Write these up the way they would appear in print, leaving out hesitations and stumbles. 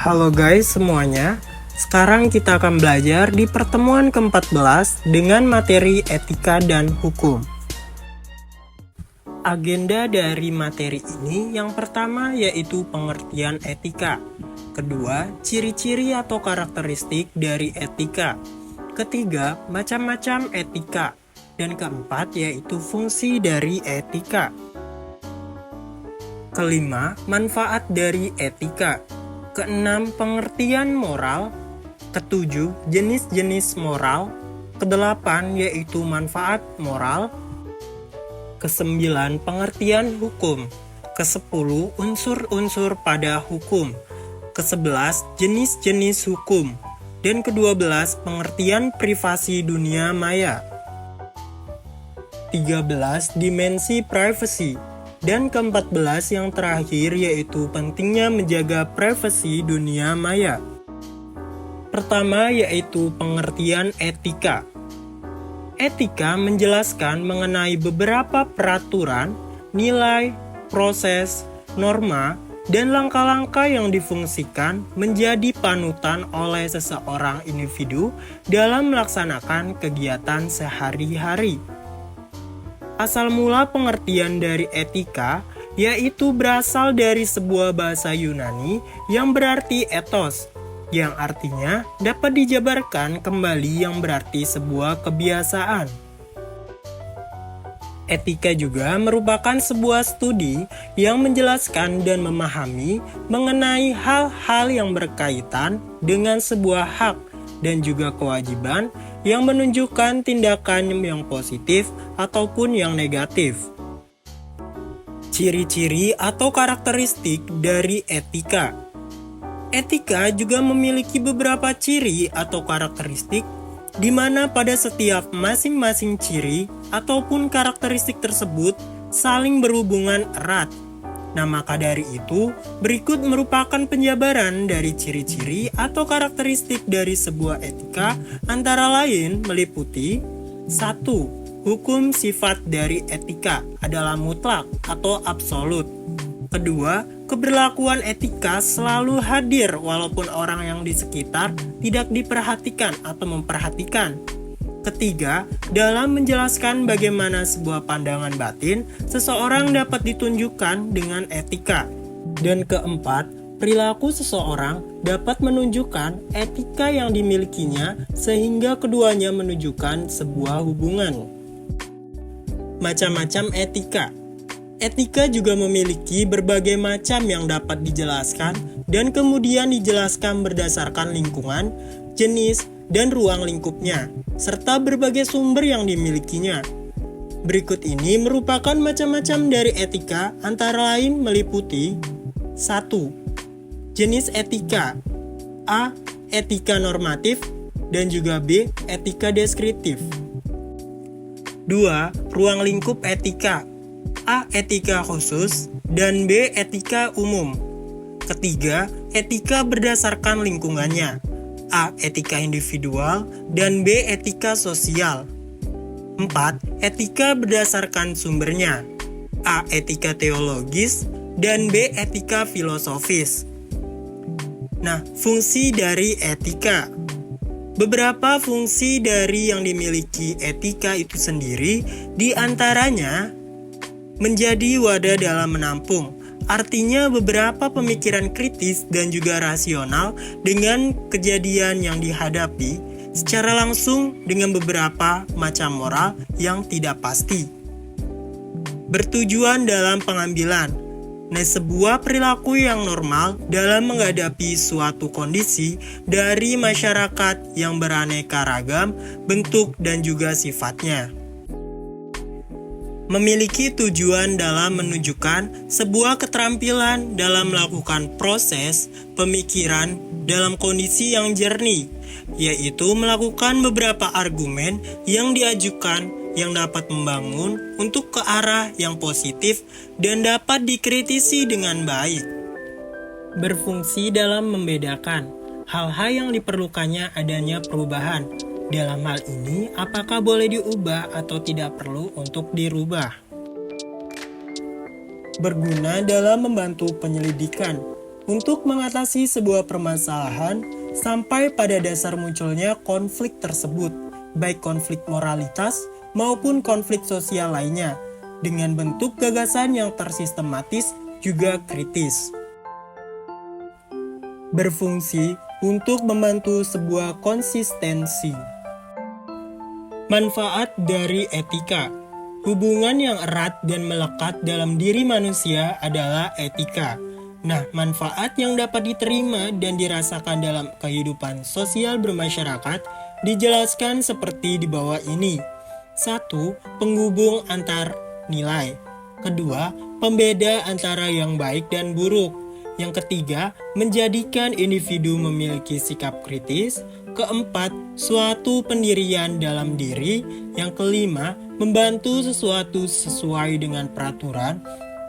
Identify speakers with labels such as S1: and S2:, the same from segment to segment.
S1: Halo guys semuanya, sekarang kita akan belajar di pertemuan ke-14 dengan materi etika dan hukum. Agenda dari materi ini yang pertama yaitu pengertian etika, kedua ciri-ciri atau karakteristik dari etika, ketiga macam-macam etika, dan keempat yaitu fungsi dari etika. Kelima, manfaat dari etika. Keenam, pengertian moral. Ketujuh, jenis-jenis moral. Kedelapan, yaitu manfaat moral. Kesembilan, pengertian hukum. Kesepuluh, unsur-unsur pada hukum. Kesebelas, jenis-jenis hukum. Dan ke-12, pengertian privasi dunia maya. 13, dimensi privasi. Dan ke-14 yang terakhir yaitu pentingnya menjaga privasi dunia maya. Pertama yaitu pengertian etika. Etika menjelaskan mengenai beberapa peraturan, nilai, proses, norma, dan langkah-langkah yang difungsikan menjadi panutan oleh seseorang individu dalam melaksanakan kegiatan sehari-hari. Asal mula pengertian dari etika yaitu berasal dari sebuah bahasa Yunani yang berarti ethos, yang artinya dapat dijabarkan kembali yang berarti sebuah kebiasaan. Etika juga merupakan sebuah studi yang menjelaskan dan memahami mengenai hal-hal yang berkaitan dengan sebuah hak dan juga kewajiban yang menunjukkan tindakan yang positif ataupun yang negatif. Ciri-ciri atau karakteristik dari etika. Etika juga memiliki beberapa ciri atau karakteristik di mana pada setiap masing-masing ciri ataupun karakteristik tersebut saling berhubungan erat. Nah, maka dari itu, berikut merupakan penjabaran dari ciri-ciri atau karakteristik dari sebuah etika antara lain meliputi 1. Hukum sifat dari etika adalah mutlak atau absolut. Kedua, keberlakuan etika selalu hadir walaupun orang yang di sekitar tidak diperhatikan atau memperhatikan. Ketiga, dalam menjelaskan bagaimana sebuah pandangan batin, seseorang dapat ditunjukkan dengan etika. Dan keempat, perilaku seseorang dapat menunjukkan etika yang dimilikinya sehingga keduanya menunjukkan sebuah hubungan. Macam-macam etika. Etika juga memiliki berbagai macam yang dapat dijelaskan dan kemudian dijelaskan berdasarkan lingkungan, jenis, dan ruang lingkupnya, serta berbagai sumber yang dimilikinya. Berikut ini merupakan macam-macam dari etika antara lain meliputi 1. Jenis etika. A. Etika normatif dan juga B. Etika deskriptif. 2. Ruang lingkup etika. A. Etika khusus dan B. Etika umum. Ketiga, etika berdasarkan lingkungannya. A. Etika individual dan B. Etika sosial. 4. Etika berdasarkan sumbernya. A. Etika teologis dan B. Etika filosofis. Nah, fungsi dari etika. Beberapa fungsi dari yang dimiliki etika itu sendiri diantaranya menjadi wadah dalam menampung. Artinya beberapa pemikiran kritis dan juga rasional dengan kejadian yang dihadapi secara langsung dengan beberapa macam moral yang tidak pasti. Bertujuan dalam pengambilan. Nah, sebuah perilaku yang normal dalam menghadapi suatu kondisi dari masyarakat yang beraneka ragam bentuk dan juga sifatnya. Memiliki tujuan dalam menunjukkan sebuah keterampilan dalam melakukan proses pemikiran dalam kondisi yang jernih, yaitu melakukan beberapa argumen yang diajukan yang dapat membangun untuk ke arah yang positif dan dapat dikritisi dengan baik. Berfungsi dalam membedakan hal-hal yang diperlukannya adanya perubahan. Dalam hal ini, apakah boleh diubah atau tidak perlu untuk dirubah? Berguna dalam membantu penyelidikan. untuk mengatasi sebuah permasalahan sampai pada dasar munculnya konflik tersebut, baik konflik moralitas maupun konflik sosial lainnya, dengan bentuk gagasan yang tersistematis juga kritis. Berfungsi untuk membantu sebuah konsistensi. Manfaat dari etika. Hubungan yang erat dan melekat dalam diri manusia adalah etika. Nah, manfaat yang dapat diterima dan dirasakan dalam kehidupan sosial bermasyarakat dijelaskan seperti di bawah ini. 1. Penghubung antar nilai. Kedua, pembeda antara yang baik dan buruk. Yang ketiga, menjadikan individu memiliki sikap kritis. Keempat, suatu pendirian dalam diri. Yang kelima, membantu sesuatu sesuai dengan peraturan.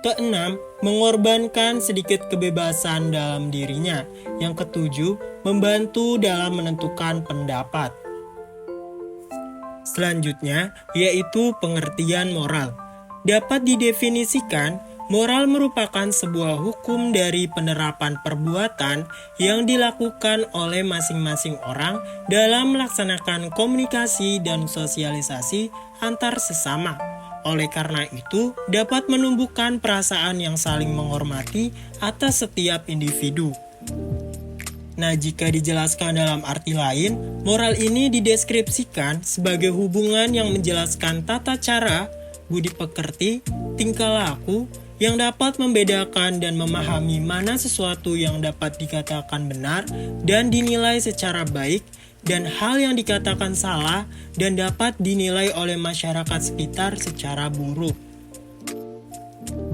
S1: Keenam, mengorbankan sedikit kebebasan dalam dirinya. Yang ketujuh, membantu dalam menentukan pendapat. Selanjutnya, yaitu pengertian moral. Dapat didefinisikan, moral merupakan sebuah hukum dari penerapan perbuatan yang dilakukan oleh masing-masing orang dalam melaksanakan komunikasi dan sosialisasi antar sesama. Oleh karena itu, dapat menumbuhkan perasaan yang saling menghormati atas setiap individu. Nah, jika dijelaskan dalam arti lain, moral ini dideskripsikan sebagai hubungan yang menjelaskan tata cara, budi pekerti, tingkah laku, yang dapat membedakan dan memahami mana sesuatu yang dapat dikatakan benar dan dinilai secara baik, dan hal yang dikatakan salah dan dapat dinilai oleh masyarakat sekitar secara buruk.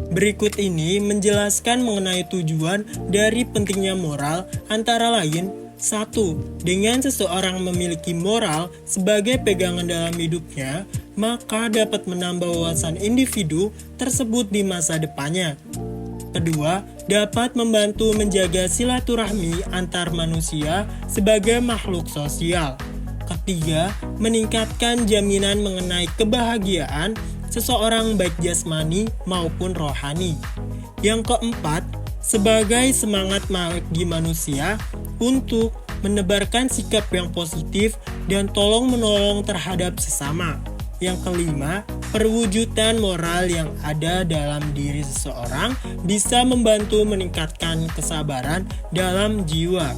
S1: Berikut ini menjelaskan mengenai tujuan dari pentingnya moral, antara lain 1. Dengan seseorang memiliki moral sebagai pegangan dalam hidupnya, maka dapat menambah wawasan individu tersebut di masa depannya. Kedua, dapat membantu menjaga silaturahmi antar manusia sebagai makhluk sosial. Ketiga, meningkatkan jaminan mengenai kebahagiaan seseorang baik jasmani maupun rohani. Yang keempat, sebagai semangat bagi manusia untuk menebarkan sikap yang positif dan tolong-menolong terhadap sesama. Yang kelima, perwujudan moral yang ada dalam diri seseorang bisa membantu meningkatkan kesabaran dalam jiwa.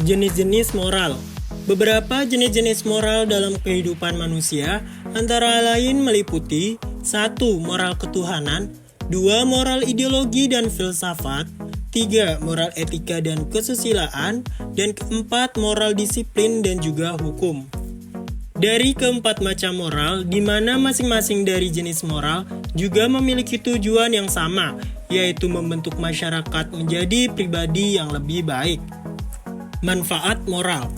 S1: Jenis-jenis moral. Beberapa jenis-jenis moral dalam kehidupan manusia antara lain meliputi 1. Moral ketuhanan, 2. Moral ideologi dan filsafat, 3. Moral etika dan kesusilaan, dan keempat, moral disiplin dan juga hukum. Dari keempat macam moral, di mana masing-masing dari jenis moral juga memiliki tujuan yang sama, yaitu membentuk masyarakat menjadi pribadi yang lebih baik. Manfaat moral.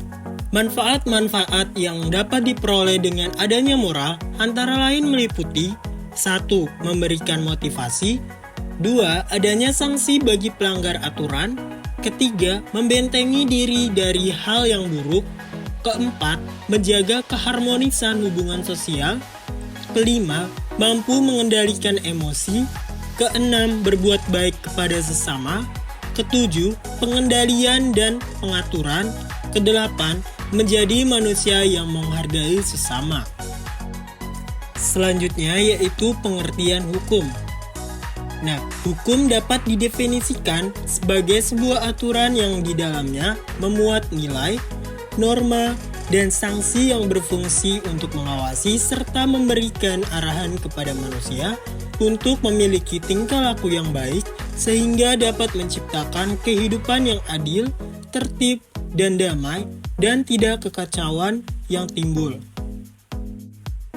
S1: Manfaat-manfaat yang dapat diperoleh dengan adanya moral antara lain meliputi 1. Memberikan motivasi, 2. Adanya sanksi bagi pelanggar aturan, ketiga, membentengi diri dari hal yang buruk, keempat, menjaga keharmonisan hubungan sosial, kelima, mampu mengendalikan emosi, keenam, berbuat baik kepada sesama, ketujuh, pengendalian dan pengaturan, kedelapan, menjadi manusia yang menghargai sesama. Selanjutnya yaitu pengertian hukum. Nah, hukum dapat didefinisikan sebagai sebuah aturan yang di dalamnya memuat nilai, norma, dan sanksi yang berfungsi untuk mengawasi serta memberikan arahan kepada manusia untuk memiliki tingkah laku yang baik sehingga dapat menciptakan kehidupan yang adil, tertib, dan damai, dan tidak kekacauan yang timbul.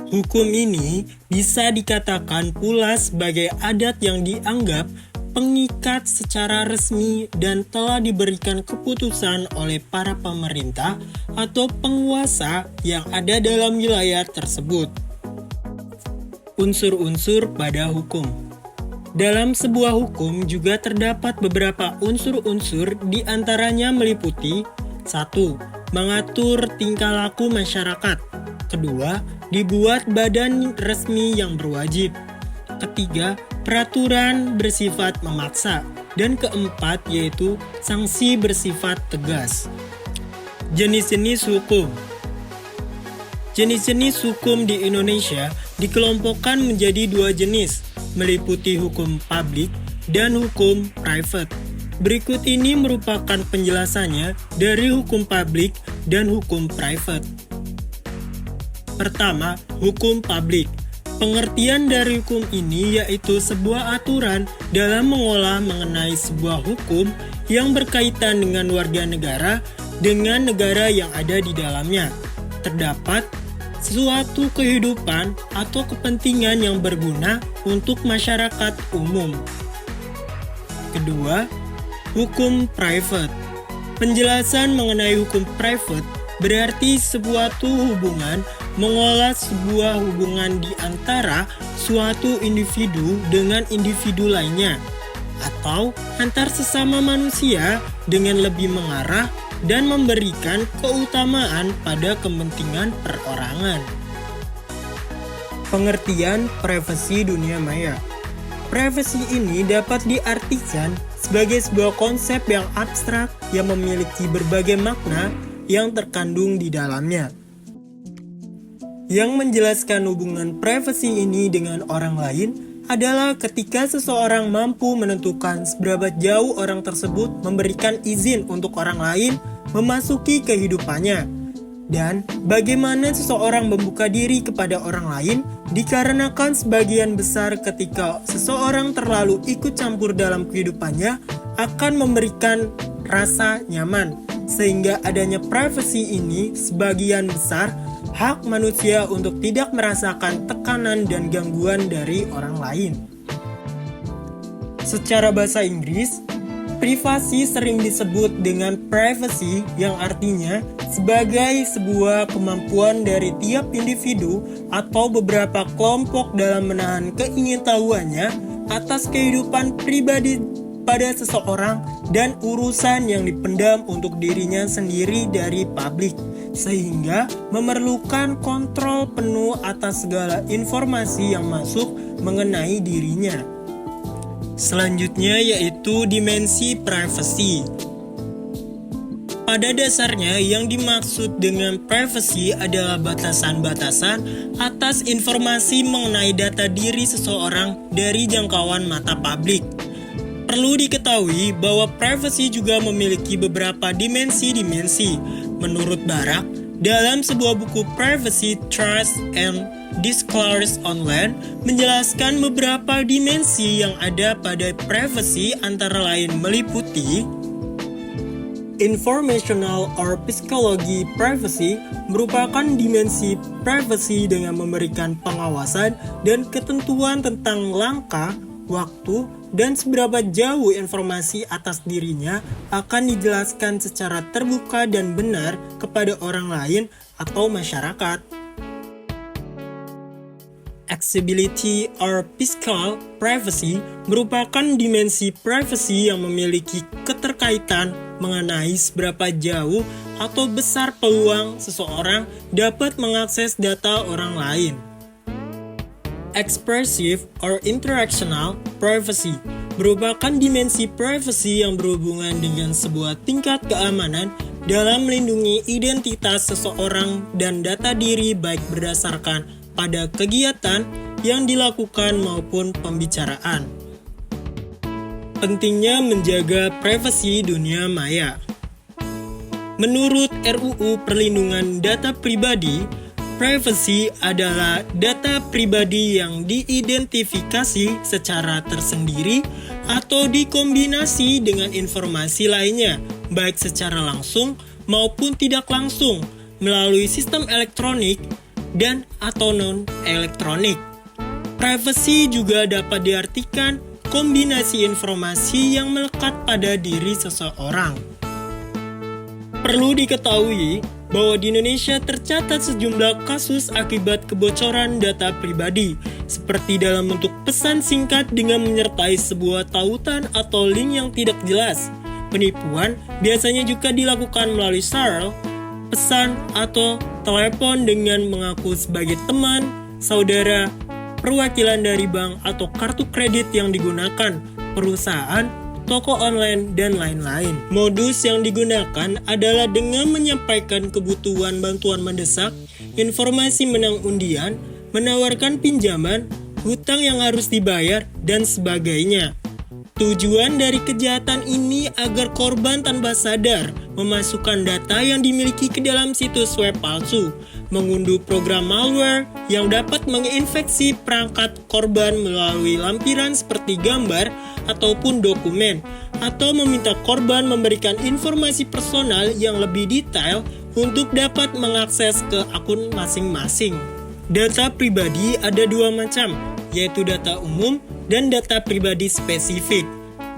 S1: Hukum ini bisa dikatakan pula sebagai adat yang dianggap pengikat secara resmi dan telah diberikan keputusan oleh para pemerintah atau penguasa yang ada dalam wilayah tersebut. Unsur-unsur pada hukum. Dalam sebuah hukum juga terdapat beberapa unsur-unsur, di antaranya meliputi 1. Mengatur tingkah laku masyarakat. Kedua, dibuat badan resmi yang berwajib. Ketiga, peraturan bersifat memaksa. Dan keempat yaitu sanksi bersifat tegas. Jenis-jenis hukum. Jenis-jenis hukum di Indonesia dikelompokkan menjadi dua jenis, meliputi hukum publik dan hukum private. Berikut ini merupakan penjelasannya dari hukum publik dan hukum private. Pertama, hukum publik. Pengertian dari hukum ini yaitu sebuah aturan dalam mengolah mengenai sebuah hukum yang berkaitan dengan warga negara dengan negara yang ada di dalamnya. Terdapat suatu kehidupan atau kepentingan yang berguna untuk masyarakat umum. Kedua, hukum private. Penjelasan mengenai hukum private berarti sebuah hubungan mengolah sebuah hubungan di antara suatu individu dengan individu lainnya, atau antar sesama manusia dengan lebih mengarah dan memberikan keutamaan pada kepentingan perorangan. Pengertian privasi dunia maya. Privasi ini dapat diartikan sebagai sebuah konsep yang abstrak yang memiliki berbagai makna yang terkandung di dalamnya. Yang menjelaskan hubungan privasi ini dengan orang lain adalah ketika seseorang mampu menentukan seberapa jauh orang tersebut memberikan izin untuk orang lain memasuki kehidupannya, dan bagaimana seseorang membuka diri kepada orang lain dikarenakan sebagian besar ketika seseorang terlalu ikut campur dalam kehidupannya akan memberikan rasa nyaman, sehingga adanya privasi ini sebagian besar hak manusia untuk tidak merasakan tekanan dan gangguan dari orang lain. Secara bahasa Inggris, privasi sering disebut dengan privacy yang artinya sebagai sebuah kemampuan dari tiap individu atau beberapa kelompok dalam menahan keingintahuannya atas kehidupan pribadi pada seseorang dan urusan yang dipendam untuk dirinya sendiri dari publik, sehingga memerlukan kontrol penuh atas segala informasi yang masuk mengenai dirinya. Selanjutnya yaitu dimensi privasi. Pada dasarnya yang dimaksud dengan privasi adalah batasan-batasan atas informasi mengenai data diri seseorang dari jangkauan mata publik. Perlu diketahui bahwa privasi juga memiliki beberapa dimensi-dimensi. Menurut Barak, dalam sebuah buku Privacy, Trust, and Disclosure Online menjelaskan beberapa dimensi yang ada pada privasi antara lain meliputi informational or psychology privacy merupakan dimensi privasi dengan memberikan pengawasan dan ketentuan tentang langkah, waktu, dan seberapa jauh informasi atas dirinya akan dijelaskan secara terbuka dan benar kepada orang lain atau masyarakat. Accessibility or physical privacy merupakan dimensi privasi yang memiliki keterkaitan mengenai seberapa jauh atau besar peluang seseorang dapat mengakses data orang lain. Expressive or interactional privacy merupakan dimensi privasi yang berhubungan dengan sebuah tingkat keamanan dalam melindungi identitas seseorang dan data diri baik berdasarkan pada kegiatan yang dilakukan maupun pembicaraan. Pentingnya menjaga privasi dunia maya. Menurut RUU Perlindungan Data Pribadi, privasi adalah data pribadi yang diidentifikasi secara tersendiri atau dikombinasi dengan informasi lainnya, baik secara langsung maupun tidak langsung, melalui sistem elektronik dan atau non-elektronik. Privasi juga dapat diartikan kombinasi informasi yang melekat pada diri seseorang. Perlu diketahui bahwa di Indonesia tercatat sejumlah kasus akibat kebocoran data pribadi, seperti dalam bentuk pesan singkat dengan menyertai sebuah tautan atau link yang tidak jelas. Penipuan biasanya juga dilakukan melalui surel, pesan atau telepon dengan mengaku sebagai teman, saudara, perwakilan dari bank atau kartu kredit yang digunakan perusahaan toko online, dan lain-lain. Modus yang digunakan adalah dengan menyampaikan kebutuhan bantuan mendesak, informasi menang undian, menawarkan pinjaman, hutang yang harus dibayar, dan sebagainya. Tujuan dari kejahatan ini agar korban tanpa sadar memasukkan data yang dimiliki ke dalam situs web palsu, mengunduh program malware yang dapat menginfeksi perangkat korban melalui lampiran seperti gambar ataupun dokumen, atau meminta korban memberikan informasi personal yang lebih detail untuk dapat mengakses ke akun masing-masing. Data pribadi ada dua macam, yaitu data umum dan data pribadi spesifik.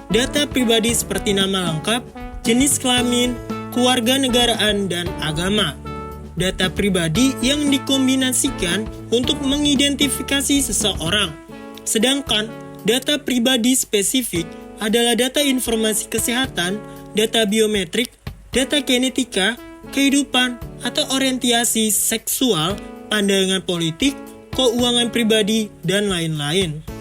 S1: Data pribadi seperti nama lengkap, jenis kelamin, kewarganegaraan, dan agama. Data pribadi yang dikombinasikan untuk mengidentifikasi seseorang. Sedangkan data pribadi spesifik adalah data informasi kesehatan, data biometrik, data genetika, kehidupan, atau orientasi seksual, pandangan politik, keuangan pribadi, dan lain-lain.